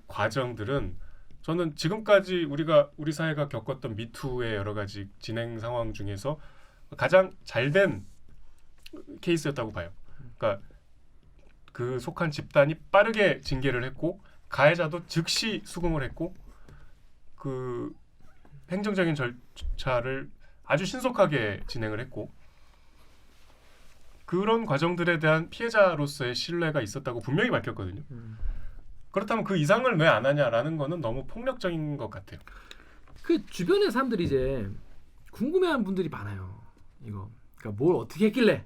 과정들은 저는 지금까지 우리 사회가 겪었던 미투의 여러 가지 진행 상황 중에서 가장 잘된 케이스였다고 봐요. 그러니까 그 속한 집단이 빠르게 징계를 했고 가해자도 즉시 수긍을 했고 그 행정적인 절차를 아주 신속하게 진행을 했고 그런 과정들에 대한 피해자로서의 신뢰가 있었다고 분명히 밝혔거든요. 그렇다면 그 이상을 왜 안 하냐라는 거는 너무 폭력적인 것 같아요. 그 주변에 사람들이 이제 궁금해하는 분들이 많아요. 이거 그러니까 뭘 어떻게 했길래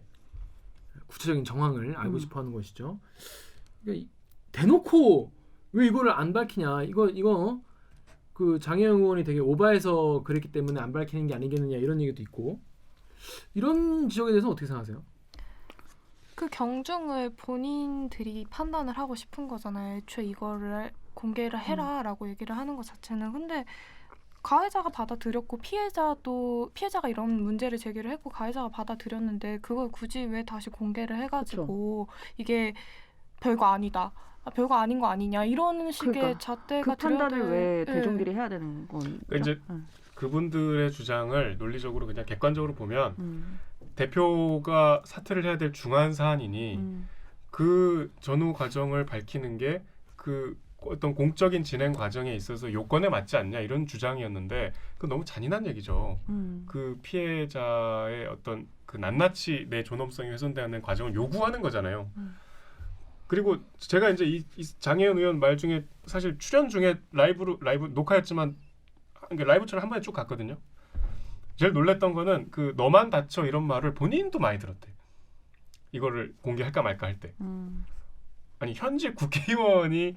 구체적인 정황을 알고 싶어하는 것이죠. 그러니까 대놓고 왜 이거를 안 밝히냐? 이거 그 장혜영 의원이 되게 오바해서 그랬기 때문에 안 밝히는 게 아니겠느냐 이런 얘기도 있고 이런 지적에 대해서 어떻게 생각하세요? 그 경중을 본인들이 판단을 하고 싶은 거잖아요. 애초에 이거를 공개를 해라라고 얘기를 하는 것 자체는. 근데 가해자가 받아들였고 피해자가 이런 문제를 제기를 했고 가해자가 받아들였는데 그걸 굳이 왜 다시 공개를 해가지고 이게 별거 아니다. 별거 아닌 거 아니냐 이런 식의 그러니까 잣대가 그 판단을 왜 네. 대중들이 해야 되는 건 그러니까 이제 그분들의 주장을 논리적으로 그냥 객관적으로 보면 대표가 사퇴를 해야 될 중요한 사안이니 그 전후 과정을 밝히는 게 그 어떤 공적인 진행 과정에 있어서 요건에 맞지 않냐 이런 주장이었는데 그 너무 잔인한 얘기죠. 그 피해자의 어떤 그 낱낱이 내 존엄성이 훼손되는 과정을 요구하는 거잖아요. 그리고 제가 이제 이 장혜연 의원 말 중에 사실 출연 중에 라이브 녹화했지만 라이브처럼 한 번에 쭉 갔거든요. 제일 놀랬던 거는 그 너만 다쳐 이런 말을 본인도 많이 들었대. 이거를 공개할까 말까 할 때. 아니 현직 국회의원이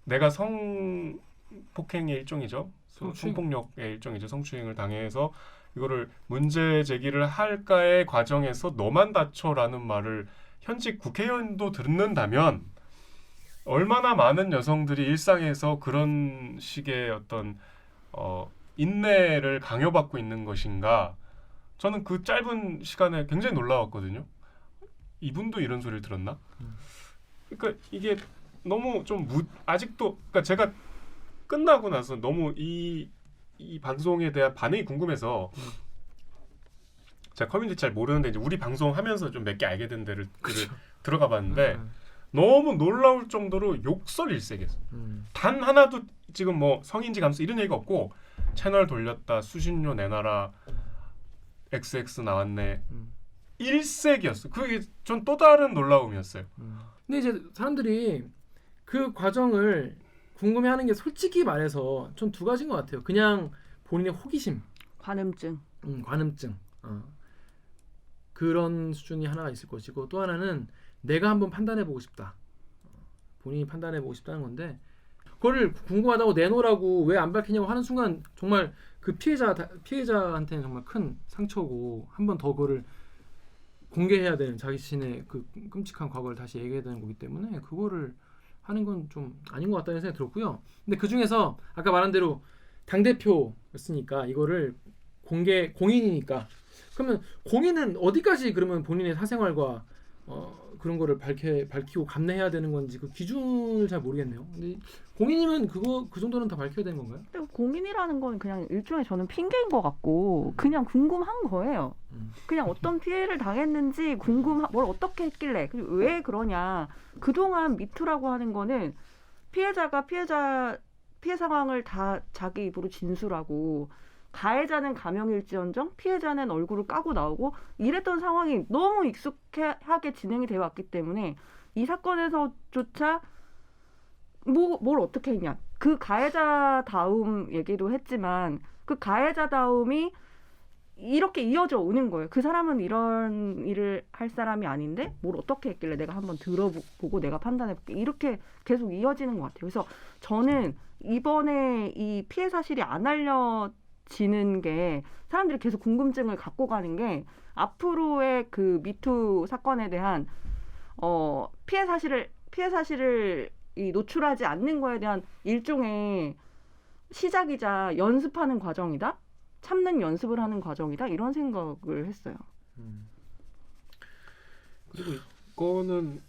내가 성폭행의 일종이죠. 성폭력의 일종이죠. 성추행을 당해서 이거를 문제 제기를 할까의 과정에서 너만 다쳐라는 말을 현직 국회의원도 듣는다면 얼마나 많은 여성들이 일상에서 그런 식의 어떤 인내를 강요받고 있는 것인가. 저는 그 짧은 시간에 굉장히 놀라웠거든요. 이분도 이런 소리를 들었나? 그러니까 이게 너무 좀 아직도 그러니까 제가 끝나고 나서 너무 이 방송에 대한 반응이 궁금해서 제가 커뮤니티 잘 모르는데 이제 우리 방송 하면서 좀 몇 개 알게 된 데를 들어가 봤는데 너무 놀라울 정도로 욕설 일색이었어요. 단 하나도 지금 뭐 성인지 감수 이런 얘기가 없고 채널 돌렸다 수신료 내놔라 XX 나왔네 일색이었어. 그게 전 또 다른 놀라움이었어요. 근데 이제 사람들이 그 과정을 궁금해하는 게 솔직히 말해서 전 두 가지인 것 같아요. 그냥 본인의 호기심, 관음증. 관음증. 그런 수준이 하나가 있을 것이고 또 하나는 내가 한번 판단해보고 싶다. 본인이 판단해보고 싶다는 건데 그거를 궁금하다고 내놓으라고 왜 안 밝히냐고 하는 순간 정말 그 피해자한테는 정말 큰 상처고 한 번 더 그거를 공개해야 되는 자기 자신의 그 끔찍한 과거를 다시 얘기해야 되는 거기 때문에 그거를 하는 건 좀 아닌 것 같다는 생각이 들었고요. 근데 그 중에서 아까 말한 대로 당대표였으니까 이거를 공인이니까 그러면 공인은 어디까지 그러면 본인의 사생활과 그런 거를 밝히고 감내해야 되는 건지 그 기준을 잘 모르겠네요. 근데 공인이면 그 정도는 다 밝혀야 되는 건가요? 근데 공인이라는 건 그냥 일종의 저는 핑계인 것 같고 그냥 궁금한 거예요. 그냥 어떤 피해를 당했는지 뭘 어떻게 했길래 그리고 왜 그러냐. 그동안 미투라고 하는 거는 피해자가 피해 상황을 다 자기 입으로 진술하고 가해자는 가명일지언정 피해자는 얼굴을 까고 나오고 이랬던 상황이 너무 익숙하게 진행이 되어 왔기 때문에 이 사건에서조차 뭘 어떻게 했냐. 그 가해자 다움 얘기도 했지만 그 가해자 다움이 이렇게 이어져 오는 거예요. 그 사람은 이런 일을 할 사람이 아닌데 뭘 어떻게 했길래 내가 한번 들어보고 내가 판단해볼게. 이렇게 계속 이어지는 것 같아요. 그래서 저는 이번에 이 피해 사실이 안 알려지는 게 사람들이 계속 궁금증을 갖고 가는 게 앞으로의 그 미투 사건에 대한 피해 사실을 노출하지 않는 거에 대한 일종의 시작이자 연습하는 과정이다. 참는 연습을 하는 과정이다. 이런 생각을 했어요. 그리고 이거는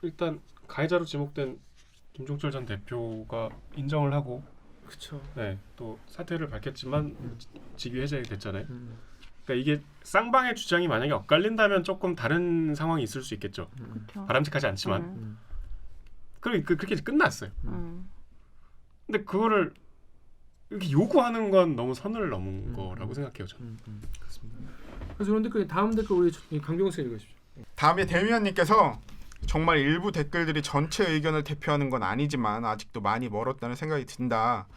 일단 가해자로 지목된 김종철 전 대표가 인정을 하고 그렇죠. 네, 또 사퇴를 밝혔지만 직위 해제가 됐잖아요. 그러니까 이게 쌍방의 주장이 만약에 엇갈린다면 조금 다른 상황이 있을 수 있겠죠. 그렇죠. 바람직하지 않지만 그렇게 끝났어요. 근데 그거를 이렇게 요구하는 건 너무 선을 넘은 거라고 생각해요. 저는. 그렇습니다. 그래서 그런 댓글 다음 댓글 우리 강병호 씨 읽으십시오. 다음에 대위원님께서 정말 일부 댓글들이 전체 의견을 대표하는 건 아니지만 아직도 많이 멀었다는 생각이 든다.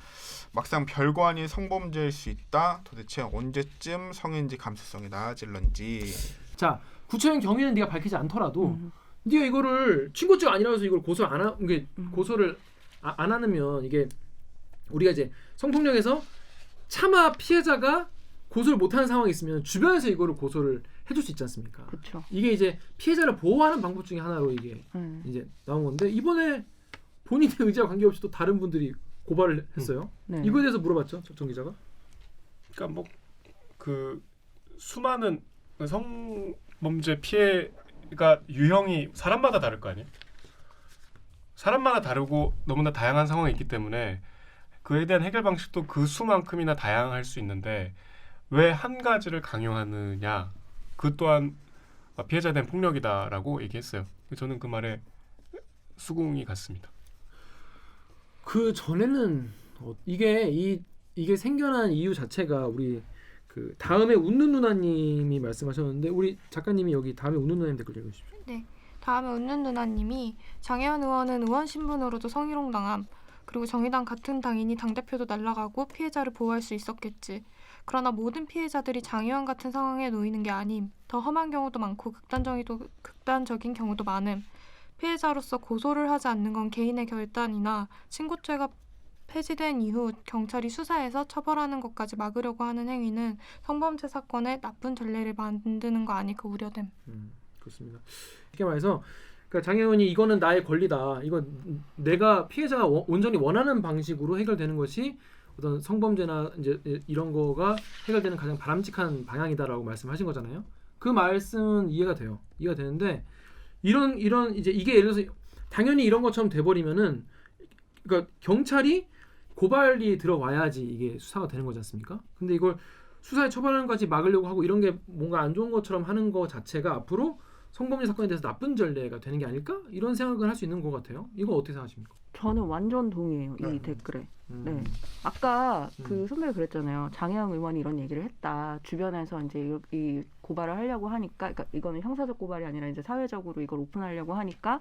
막상 별거 아닌 성범죄일 수 있다. 도대체 언제쯤 성인지 감수성이 나아질런지. 자, 구체적인 경위는 네가 밝히지 않더라도 네가 이거를 친고죄가 아니라서 이걸 고소를 안 하, 이게 고소를 안 하면 이게 우리가 이제 성폭력에서 차마 피해자가 고소를 못하는 상황이 있으면 주변에서 이거를 고소를 해줄 수 있지 않습니까? 그렇죠. 이게 이제 피해자를 보호하는 방법 중에 하나로 이게 이제 나온 건데 이번에 본인의 의지와 관계없이 또 다른 분들이 고발을 했어요. 네. 이거에 대해서 물어봤죠, 정 기자가. 그러니까 뭐 그 수많은 성범죄 피해가 유형이 사람마다 다를 거 아니에요. 사람마다 다르고 너무나 다양한 상황이 있기 때문에 그에 대한 해결 방식도 그 수만큼이나 다양할 수 있는데 왜 한 가지를 강요하느냐. 그 또한 피해자에 대한 폭력이다라고 얘기했어요. 저는 그 말에 수긍이 갔습니다. 그 전에는 이게 생겨난 이유 자체가 우리 그 다음에 웃는 누나님이 말씀하셨는데 우리 작가님이 여기 다음에 웃는 누나님 댓글 읽어주십시오. 네. 다음에 웃는 누나님이 장혜원 의원은 의원 신분으로도 성희롱당함. 그리고 정의당 같은 당이니 당대표도 날아가고 피해자를 보호할 수 있었겠지. 그러나 모든 피해자들이 장혜원 같은 상황에 놓이는 게 아님. 더 험한 경우도 많고 극단적인 경우도 많음. 피해자로서 고소를 하지 않는 건 개인의 결단이나 친고죄가 폐지된 이후 경찰이 수사해서 처벌하는 것까지 막으려고 하는 행위는 성범죄 사건의 나쁜 전례를 만드는 거 아닐까 우려됨. 그렇습니다. 쉽게 말해서 그러니까 장혜원이 이거는 나의 권리다. 이거 내가 피해자가 온전히 원하는 방식으로 해결되는 것이 어떤 성범죄나 이제 이런 거가 해결되는 가장 바람직한 방향이다라고 말씀하신 거잖아요. 그 말씀은 이해가 돼요. 이해가 되는데 이런 이제 이게 예를 들어서 당연히 이런 것처럼 돼버리면은 그러니까 경찰이 고발이 들어와야지 이게 수사가 되는 거지 않습니까? 근데 이걸 수사에 처벌하는 것까지 막으려고 하고 이런 게 뭔가 안 좋은 것처럼 하는 거 자체가 앞으로 성범죄 사건에 대해서 나쁜 전례가 되는 게 아닐까? 이런 생각을 할 수 있는 것 같아요. 이거 어떻게 생각하십니까? 저는 완전 동의해요. 이 댓글에. 네. 아까 그 선배가 그랬잖아요. 장혜영 의원이 이런 얘기를 했다. 주변에서 이제 이 고발을 하려고 하니까, 그러니까 이거는 형사적 고발이 아니라 이제 사회적으로 이걸 오픈하려고 하니까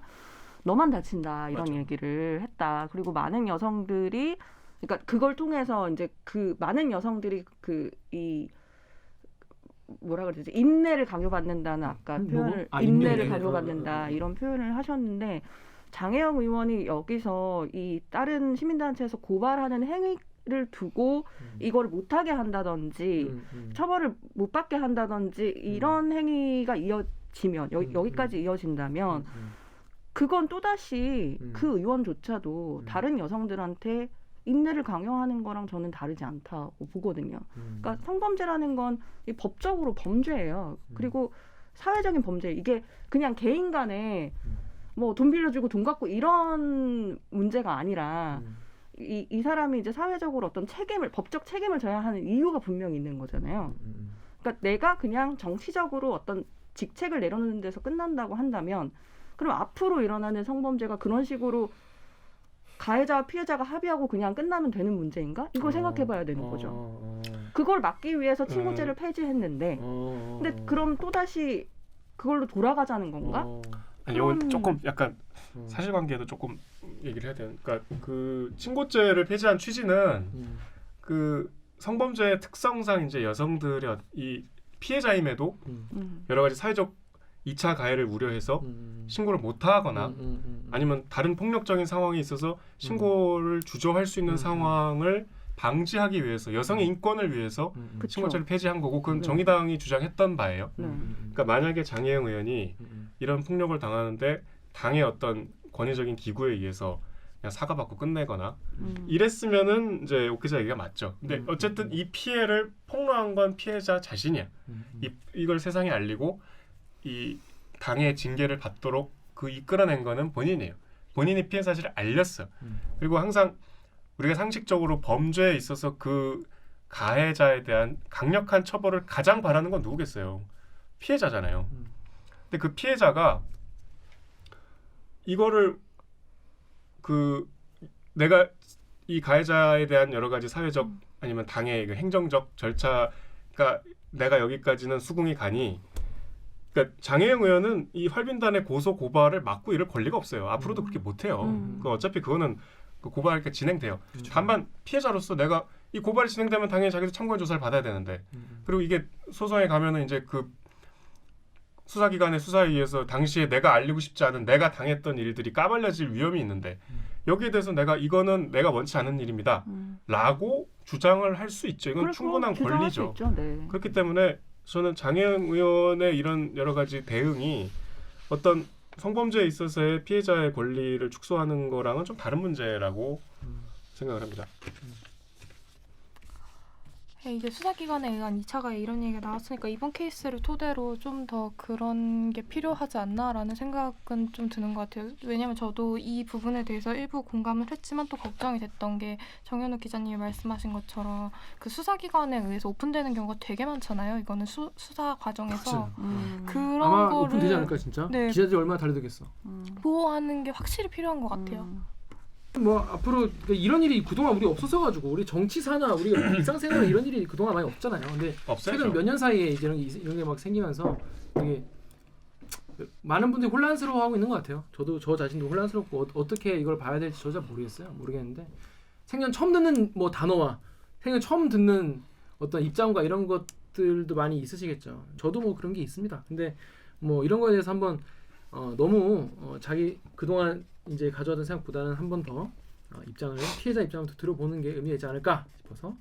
너만 다친다 이런 맞아. 얘기를 했다. 그리고 많은 여성들이, 그러니까 그걸 통해서 이제 그 많은 여성들이 이 뭐라 그러지? 인내를 강요받는다는 아까 표현을 인내를 강요받는다 이런 표현을 하셨는데. 장혜영 의원이 여기서 이 다른 시민단체에서 고발하는 행위를 두고 이걸 못하게 한다든지 처벌을 못 받게 한다든지 이런 행위가 이어지면 여기까지 이어진다면 그건 또다시 그 의원조차도 다른 여성들한테 인내를 강요하는 거랑 저는 다르지 않다고 보거든요. 그러니까 성범죄라는 건 법적으로 범죄예요. 그리고 사회적인 범죄, 이게 그냥 개인 간에 뭐 돈 빌려주고 돈 갚고 이런 문제가 아니라 이 사람이 이제 사회적으로 어떤 책임을, 법적 책임을 져야 하는 이유가 분명히 있는 거잖아요. 그러니까 내가 그냥 정치적으로 어떤 직책을 내려놓는 데서 끝난다고 한다면 그럼 앞으로 일어나는 성범죄가 그런 식으로 가해자와 피해자가 합의하고 그냥 끝나면 되는 문제인가? 이걸 생각해봐야 되는 거죠. 그걸 막기 위해서 친고죄를 폐지했는데 근데 그럼 또다시 그걸로 돌아가자는 건가? 아니 이건 조금 약간 사실관계도 조금 얘기를 해야 돼요. 그러니까 그 친고죄를 폐지한 취지는 그 성범죄의 특성상 이제 여성들의 이 피해자임에도 여러 가지 사회적 2차 가해를 우려해서 신고를 못하거나 아니면 다른 폭력적인 상황이 있어서 신고를 주저할 수 있는 상황을 방지하기 위해서 여성의 인권을 위해서 친고죄를 폐지한 거고 그건 정의당이 주장했던 바예요. 그러니까 만약에 장혜영 의원이 이런 폭력을 당하는데 당의 어떤 권위적인 기구에 의해서 그냥 사과받고 끝내거나 이랬으면은 이제 오키자 얘기가 맞죠. 근데 어쨌든 이 피해를 폭로한 건 피해자 자신이야. 이걸 세상에 알리고 이 당의 징계를 받도록 그 이끌어낸 거는 본인이에요. 본인이 피해 사실을 알렸어. 그리고 항상 우리가 상식적으로 범죄에 있어서 그 가해자에 대한 강력한 처벌을 가장 바라는 건 누구겠어요? 피해자잖아요. 근데 그 피해자가 이거를 그 내가 이 가해자에 대한 여러 가지 사회적 아니면 당의 그 행정적 절차가 내가 여기까지는 수긍이 가니 그러니까 장혜영 의원은 이 활빈단의 고소 고발을 막고 이럴 권리가 없어요. 앞으로도 그렇게 못해요. 그 어차피 그거는 그 고발이 진행돼요. 그렇죠. 다만 피해자로서 내가 이 고발이 진행되면 당연히 자기도 참고인 조사를 받아야 되는데 그리고 이게 소송에 가면은 이제 그 수사기관의 수사에 의해서 당시에 내가 알리고 싶지 않은 내가 당했던 일들이 까발려질 위험이 있는데 여기에 대해서 이거는 내가 원치 않은 일입니다 라고 주장을 할 수 있죠. 이건 충분한 권리죠. 네. 그렇기 때문에 저는 장혜영 의원의 이런 여러 가지 대응이 어떤 성범죄에 있어서의 피해자의 권리를 축소하는 거랑은 좀 다른 문제라고 생각을 합니다. 이제 수사기관에 의한 2차 가해 이런 얘기가 나왔으니까 이번 케이스를 토대로 좀 더 그런 게 필요하지 않나라는 생각은 좀 드는 것 같아요. 왜냐하면 저도 이 부분에 대해서 일부 공감을 했지만 또 걱정이 됐던 게 정현욱 기자님이 말씀하신 것처럼 그 수사기관에 의해서 오픈되는 경우가 되게 많잖아요. 이거는 수사 과정에서 그런 아마 거를 오픈되지 않을까 진짜? 네. 기자들이 얼마나 달려들겠어. 보호하는 게 확실히 필요한 것 같아요. 뭐 앞으로 이런 일이 그동안 우리 없었어가지고 우리 정치사나 우리가 일상생활에 이런 일이 그동안 많이 없잖아요. 근데 없어요. 최근 몇 년 사이에 이제 이런 게 막 생기면서 되게 많은 분들이 혼란스러워하고 있는 것 같아요. 저도 저 자신도 혼란스럽고 어떻게 이걸 봐야 될지 저 잘 모르겠는데 생전 처음 듣는 뭐 단어와 생전 처음 듣는 어떤 입장과 이런 것들도 많이 있으시겠죠. 저도 뭐 그런 게 있습니다. 근데 뭐 이런 거에 대해서 한번 너무 자기 그동안 이제 가져왔던 생각보다는 한 번 더 피해자 입장을 더 들어보는 게 의미가 있지 않을까 싶어서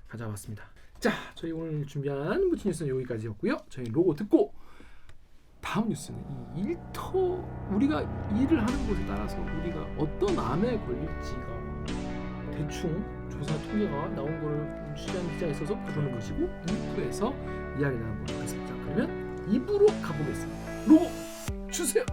가져왔습니다. 자, 저희 오늘 준비한 무치 뉴스는 여기까지였고요. 저희 로고 듣고 다음 뉴스는 이 일터 우리가 일을 하는 곳에 따라서 우리가 어떤 암에 걸릴지가 대충 조사 통계가 나온 거를 취재한 기자가 있어서 부르는 것이고 2부에서 이야기 나눠보도록 하겠습니다. 그러면 2부로 가보겠습니다. 로고 주세요.